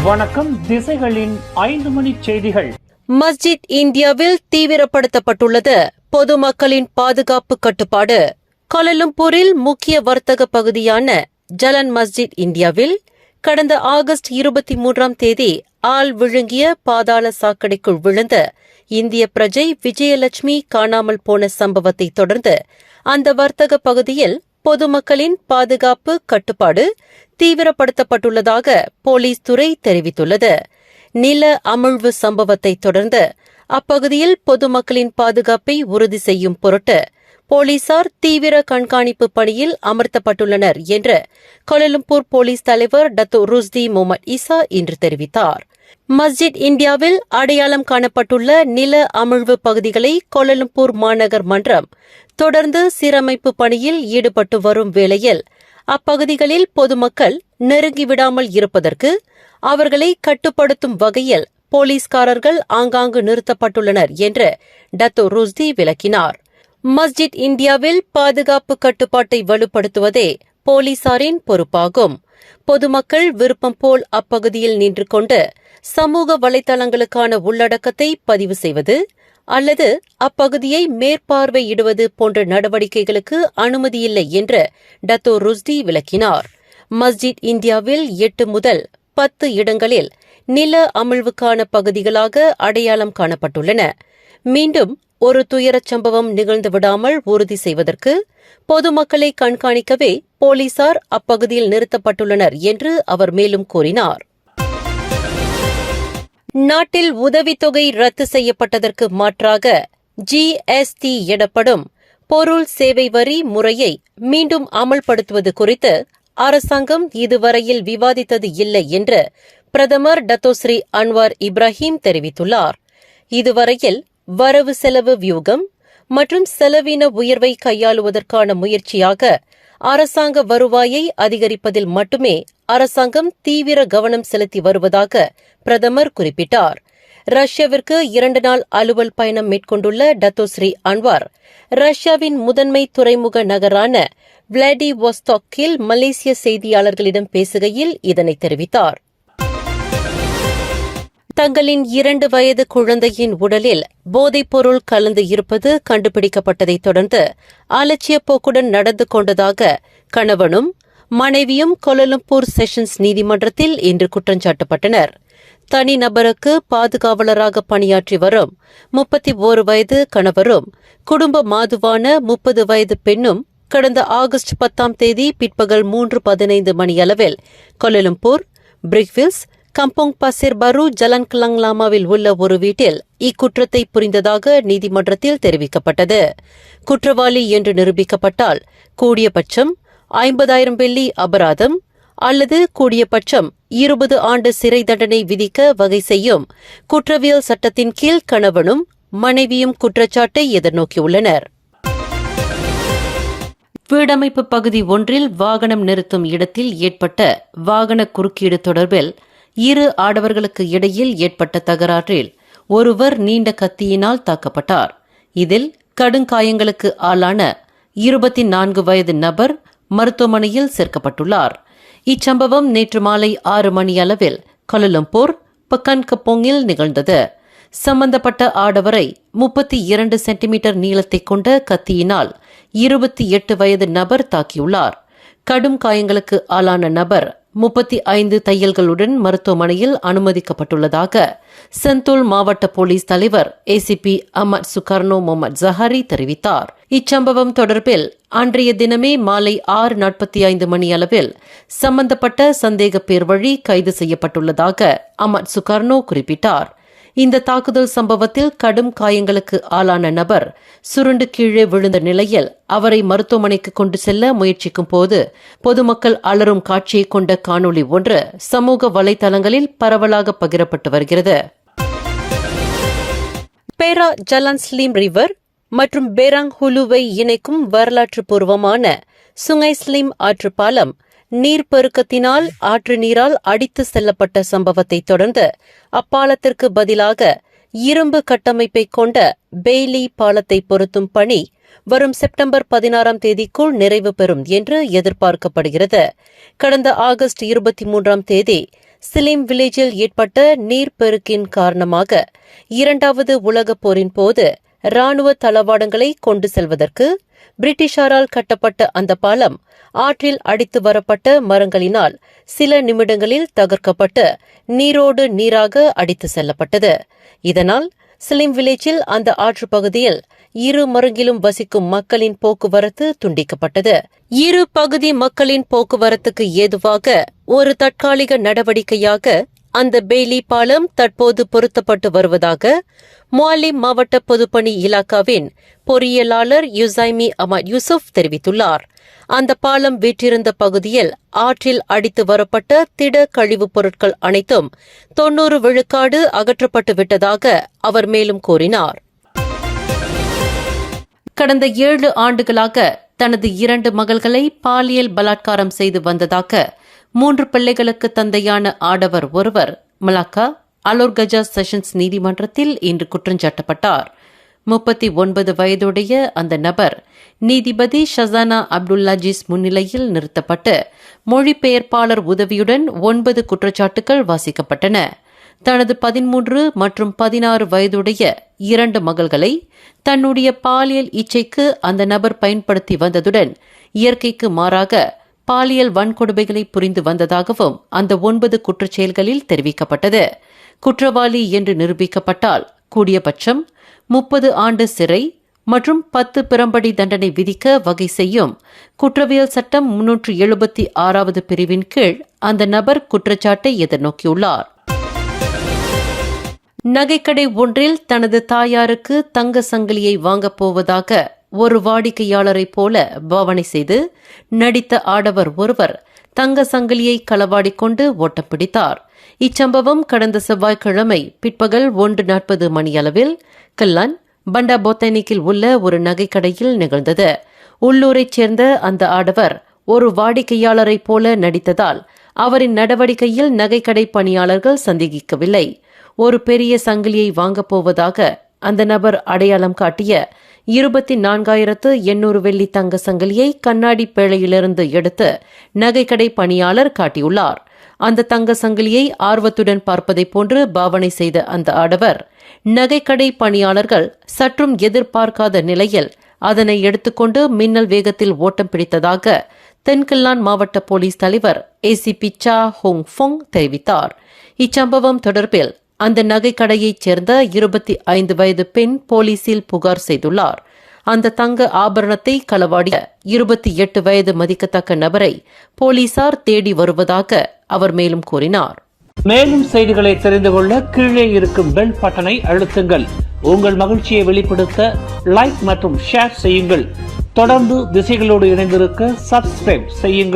வணக்கம். திசைகளின் 5 மணி செய்திகள். மஸ்ஜித் இந்தியாவில் தீவிரப்படுத்தப்பட்டுள்ளது பொதுமக்களின் பாதுகாப்பு கட்டுப்பாடு. கோலாலம்பூரில் முக்கிய வர்த்தக பகுதியான ஜலன் மஸ்ஜித் இந்தியாவில் கடந்த ஆகஸ்ட் 23ஆம் தேதி ஆள் விழுங்கிய பாதாள சாக்கடைக்குள் விழுந்த இந்திய பிரஜை விஜயலட்சுமி காணாமல் போன சம்பவத்தை தொடர்ந்து அந்த வர்த்தக பகுதியில் பொதுமக்களின் பாதுகாப்பு கட்டுப்பாடு தீவிரப்படுத்தப்பட்டுள்ளதாக போலீஸ் துறை தெரிவித்துள்ளது. நில அமிழ்வு சம்பவத்தை தொடர்ந்து அப்பகுதியில் பொதுமக்களின் பாதுகாப்பை உறுதி செய்யும் பொருட்டு போலீசார் தீவிர கண்காணிப்பு பணியில் அமர்த்தப்பட்டுள்ளனர் என்று கோலாலம்பூர் போலீஸ் தலைவர் டத்தோ ருஸ்தி முகமது ஈசா இன்று தெரிவித்தார். மஸ்ஜித் இந்தியாவில் அடையாளம் காணப்பட்டுள்ள நில அமிழ்வு பகுதிகளை கோலாலம்பூர் மாநகர் மன்றம் தொடர்ந்து சீரமைப்பு பணியில் ஈடுபட்டு வரும் வேளையில் அப்பகுதிகளில் பொதுமக்கள் நெருங்கிவிடாமல் இருப்பதற்கு அவர்களை கட்டுப்படுத்தும் வகையில் போலீஸ்காரர்கள் ஆங்காங்கு நிறுத்தப்பட்டுள்ளனர் என்று டத்தோ ருஸ்தி விளக்கினார். மஸ்ஜித் இந்தியாவில் பாதுகாப்பு கட்டுப்பாட்டை வலுப்படுத்துவதே போலீசாரின் பொறுப்பாகும். பொதுமக்கள் விருப்பம் போல் அப்பகுதியில் நின்று கொண்டு சமூக வலைதளங்களுக்கான உள்ளடக்கத்தை பதிவு செய்வது அல்லது அப்பகுதியை மேற்பார்வையிடுவது போன்ற நடவடிக்கைகளுக்கு அனுமதியில்லை என்று டத்தோ ருஸ்தி விளக்கினார். மஸ்ஜித் இந்தியாவில் 8 முதல் 10 இடங்களில் நில அமிழ்வுக்கான பகுதிகளாக அடையாளம் காணப்பட்டுள்ளன. மீண்டும் ஒரு துயரச் சம்பவம் நிகழ்ந்துவிடாமல் உறுதி செய்வதற்கு பொதுமக்களை கண்காணிக்கவே போலீசார் அப்பகுதியில் நிறுத்தப்பட்டுள்ளனர் என்று அவர் மேலும் கூறினார். நாட்டில் உதவித்தொகை ரத்து செய்யப்பட்டதற்கு மாற்றாக GST எனப்படும் பொருள் சேவை வரி முறையை மீண்டும் அமல்படுத்துவது குறித்து அரசாங்கம் இதுவரையில் விவாதித்தது இல்லை என்று பிரதமர் டத்தோஸ்ரீ அன்வார் இப்ராஹிம் தெரிவித்துள்ளார். இதுவரையில் வரவு செலவு வியூகம் மற்றும் செலவின உயர்வை கையாளுவதற்கான முயற்சியாக அரசாங்க வருவாயை அதிகரிப்பதில் மட்டுமே அரசாங்கம் தீவிர கவனம் செலுத்தி வருவதாக பிரதமர் குறிப்பிட்டார். ரஷ்யாவிற்கு 2 நாள் அலுவல் பயணம் மேற்கொண்டுள்ள டத்தோஸ்ரீ அன்வார் ரஷ்யாவின் முதன்மை துறைமுக நகரான விளாடிவோஸ்டாக்கில் மலேசிய செய்தியாளர்களிடம் பேசுகையில் இதனை தெரிவித்தார். தங்களின் 2 வயது குழந்தையின் உடலில் போதைப்பொருள் கலந்து இருப்பது கண்டுபிடிக்கப்பட்டதைத் தொடர்ந்து அலட்சிய போக்குடன் நடந்து கொண்டதாக கணவனும் மனைவியும் கோலாலம்பூர் செஷன்ஸ் நீதிமன்றத்தில் இன்று குற்றஞ்சாட்டப்பட்டனர். தனிநபருக்கு பாதுகாவலராக பணியாற்றி வரும் 31 வயது கணவரும் குடும்ப மாதுவான 30 வயது பெண்ணும் கடந்த ஆகஸ்ட் 10ஆம் தேதி பிற்பகல் 3:15 மணியளவில் கோலாலம்பூர் பிரிக்வில்ஸ் கம்போங் பசிர் பரு ஜலன் கிளங்லாமாவில் உள்ள ஒரு வீட்டில் இக்குற்றத்தை புரிந்ததாக நீதிமன்றத்தில் தெரிவிக்கப்பட்டது. குற்றவாளி என்று நிரூபிக்கப்பட்டால் கூடியபட்சம் 50,000 வெள்ளி அபராதம் அல்லது கூடியபட்சம் 20 ஆண்டு சிறை தண்டனை விதிக்க வகை செய்யும் குற்றவியல் சட்டத்தின் கீழ் கணவனும் மனைவியும் குற்றச்சாட்டை எதிர்நோக்கியுள்ளனர். வீடமைப்பு பகுதி ஒன்றில் வாகனம் நிறுத்தும் இடத்தில் ஏற்பட்ட வாகன குறுக்கீடு தொடர்பில் 2 ஆடவர்களுக்கு இடையில் ஏற்பட்ட தகராறில் ஒருவர் நீண்ட கத்தியினால் தாக்கப்பட்டார். இதில் கடுங்காயங்களுக்கு ஆளான 24 வயது நபர் மருத்துவமனையில் சேர்க்கப்பட்டுள்ளார். இச்சம்பவம் நேற்று மாலை 6 மணியளவில் கோலாலம்பூர் பக்கன் கப்போங்கில் நிகழ்ந்தது. சம்பந்தப்பட்ட ஆடவரை 32 சென்டிமீட்டர் நீளத்தை கொண்ட கத்தியினால் 28 வயது நபர் தாக்கியுள்ளார். கடும் காயங்களுக்கு ஆளான நபர் 35 தையல்களுடன் மருத்துவமனையில் அனுமதிக்கப்பட்டுள்ளதாக செந்தூல் மாவட்ட போலீஸ் தலைவர் ACP அஹ்மத் சுகார்னோ முகமது ஜஹாரி தெரிவித்தார். இச்சம்பவம் தொடர்பில் அன்றைய தினமே மாலை 6:45 மணியளவில் சம்பந்தப்பட்ட சந்தேக பேர் வழி கைது செய்யப்பட்டுள்ளதாக அஹ்மத் சுகார்னோ குறிப்பிட்டார். இந்த தாக்குதல் சம்பவத்தில் கடும் காயங்களுக்கு ஆளான நபர் சுருண்டு கீழே விழுந்த நிலையில் அவரை மருத்துவமனைக்கு கொண்டு செல்ல முயற்சிக்கும் போது பொதுமக்கள் அலறும் காட்சியை கொண்ட காணொளி ஒன்று சமூக வலைதளங்களில் பரவலாக பகிரப்பட்டு வருகிறது. பேரா ஜலான் ஸ்லீம் ரிவர் மற்றும் பேராங் ஹுலுவை இணைக்கும் வரலாற்று பூர்வமான சுங்கை ஸ்லீம் ஆற்று பாலம் நீர்ப்பெருக்கத்தினால் ஆற்று நீரால் அடித்து செல்லப்பட்ட சம்பவத்தை தொடர்ந்து அப்பாலத்திற்கு பதிலாக இரும்பு கட்டமைப்பை கொண்ட பெய்லி பாலத்தை பொருத்தும் பணி வரும் செப்டம்பர் 16ஆம் தேதிக்குள் நிறைவு பெறும் என்று எதிர்பார்க்கப்படுகிறது. கடந்த ஆகஸ்ட் 23ஆம் தேதி சிலிம் வில்லேஜில் ஏற்பட்ட நீர்ப்பெருக்கின் காரணமாக 2வது உலகப் போரின் போது ராணுவ தளவாடங்களை கொண்டு செல்வதற்கு பிரிட்டிஷாரால் கட்டப்பட்ட அந்த பாலம் ஆற்றில் அடித்து வரப்பட்ட மரங்களினால் சில நிமிடங்களில் தகர்க்கப்பட்டு நீரோடு நீராக அடித்து செல்லப்பட்டது. இதனால் சிலிம் வில்லேஜில் அந்த ஆற்று பகுதியில் இரு மருங்கிலும் வசிக்கும் மக்களின் போக்குவரத்து துண்டிக்கப்பட்டது. இரு பகுதி மக்களின் போக்குவரத்துக்கு ஏதுவாக ஒரு தற்காலிக நடவடிக்கையாக அந்த பெய்லி பாலம் தற்போது பொருத்தப்பட்டு வருவதாக முவாலிம் மாவட்ட பொதுப்பணி இலாக்காவின் பொறியியலாளர் யுசைமி அஹ்மத் யூசுப் தெரிவித்துள்ளார். அந்த பாலம் வீற்றிருந்த பகுதியில் ஆற்றில் அடித்து வரப்பட்ட திட கழிவுப் பொருட்கள் அனைத்தும் 90 விழுக்காடு அகற்றப்பட்டு விட்டதாக அவர் மேலும் கூறினார். கடந்த 7 ஆண்டுகளாக தனது 2 மகள்களை பாலியல் பலாத்காரம் செய்து வந்ததாக 3 பிள்ளைகளுக்கு தந்தையான ஆடவர் ஒருவர் மலாக்கா அலோர்கஜா செஷன்ஸ் நீதிமன்றத்தில் இன்று குற்றஞ்சாட்டப்பட்டார். 39 வயதுடைய அந்த நபர் நீதிபதி ஷசானா அப்துல்லாஜிஸ் முன்னிலையில் நிறுத்தப்பட்டு மொழிபெயர்ப்பாளர் உதவியுடன் 9 குற்றச்சாட்டுகள் வாசிக்கப்பட்டன. தனது 13 மற்றும் 16 வயதுடைய 2 மகள்களை தன்னுடைய பாலியல் இச்சைக்கு அந்த நபர் பயன்படுத்தி வந்ததுடன் இயற்கைக்கு மாறாக பாலியல் வன்கொடுமைகளை புரிந்து வந்ததாகவும் அந்த 9 குற்றச்செயல்களில் தெரிவிக்கப்பட்டது. குற்றவாளி என்று நிரூபிக்கப்பட்டால் கூடியபட்சம் 30 ஆண்டு சிறை மற்றும் 10 பிறம்படி தண்டனை விதிக்க வகை செய்யும் குற்றவியல் சட்டம் 376வது பிரிவின் கீழ் அந்த நபர் குற்றச்சாட்டை எதிர்நோக்கியுள்ளார். நகைக்கடை ஒன்றில் தனது தாயாருக்கு தங்க சங்கிலியை வாங்கப் போவதாக ஒரு வாடிக்கையாளரைப் போல பாவனை செய்து நடித்த ஆடவர் ஒருவர் தங்க சங்கிலியை களவாடிக்கொண்டு ஓட்டம் பிடித்தார். இச்சம்பவம் கடந்த செவ்வாய்க்கிழமை பிற்பகல் 1:40 மணியளவில் கல்லான் பண்டா பொத்தானிக்கில் உள்ள ஒரு நகைக்கடையில் நிகழ்ந்தது. உள்ளூரைச் சேர்ந்த அந்த ஆடவர் ஒரு வாடிக்கையாளரைப் போல நடித்ததால் அவரின் நடவடிக்கையில் நகைக்கடை பணியாளர்கள் சந்தேகிக்கவில்லை. ஒரு பெரிய சங்கிலியை வாங்கப் போவதாக அந்த நபர் அடையாளம் காட்டிய 24,800 வெள்ளி தங்க சங்கிலியை கண்ணாடி பேழையிலிருந்து எடுத்து நகைக்கடை பணியாளர் காட்டியுள்ளார். அந்த தங்க சங்கிலியை ஆர்வத்துடன் பார்ப்பதைப் போன்று பாவனை செய்த அந்த ஆடவர் நகைக்கடை பணியாளர்கள் சற்றும் எதிர்பார்க்காத நிலையில் அதனை எடுத்துக்கொண்டு மின்னல் வேகத்தில் ஓட்டம் பிடித்ததாக தென்கில்லான் மாவட்ட போலீஸ் தலைவர் ஏசிபி சா ஹோங் ஃபோங் தெரிவித்தார். இச்சம்பவம் தொடர்பில் அந்த நகைக்கடையைச் சேர்ந்த 25 வயது பெண் போலீசில் புகார் செய்துள்ளார். அந்த தங்க ஆபரணத்தை களவாடிய 28 வயது மதிக்கத்தக்க நபரை போலீசார் தேடி வருவதாக அவர் மேலும் கூறினார். மேலும் செய்திகளை தெரிந்து கொள்ள கீழே இருக்கும் பெல் பட்டனை அழுத்துங்கள். உங்கள் மகிழ்ச்சியை வெளிப்படுத்த லைக் மற்றும் ஷேர் செய்யுங்கள். தொடர்ந்து திசைகளோடு இணைந்திருக்க சப்ஸ்கிரைப் செய்யுங்கள்.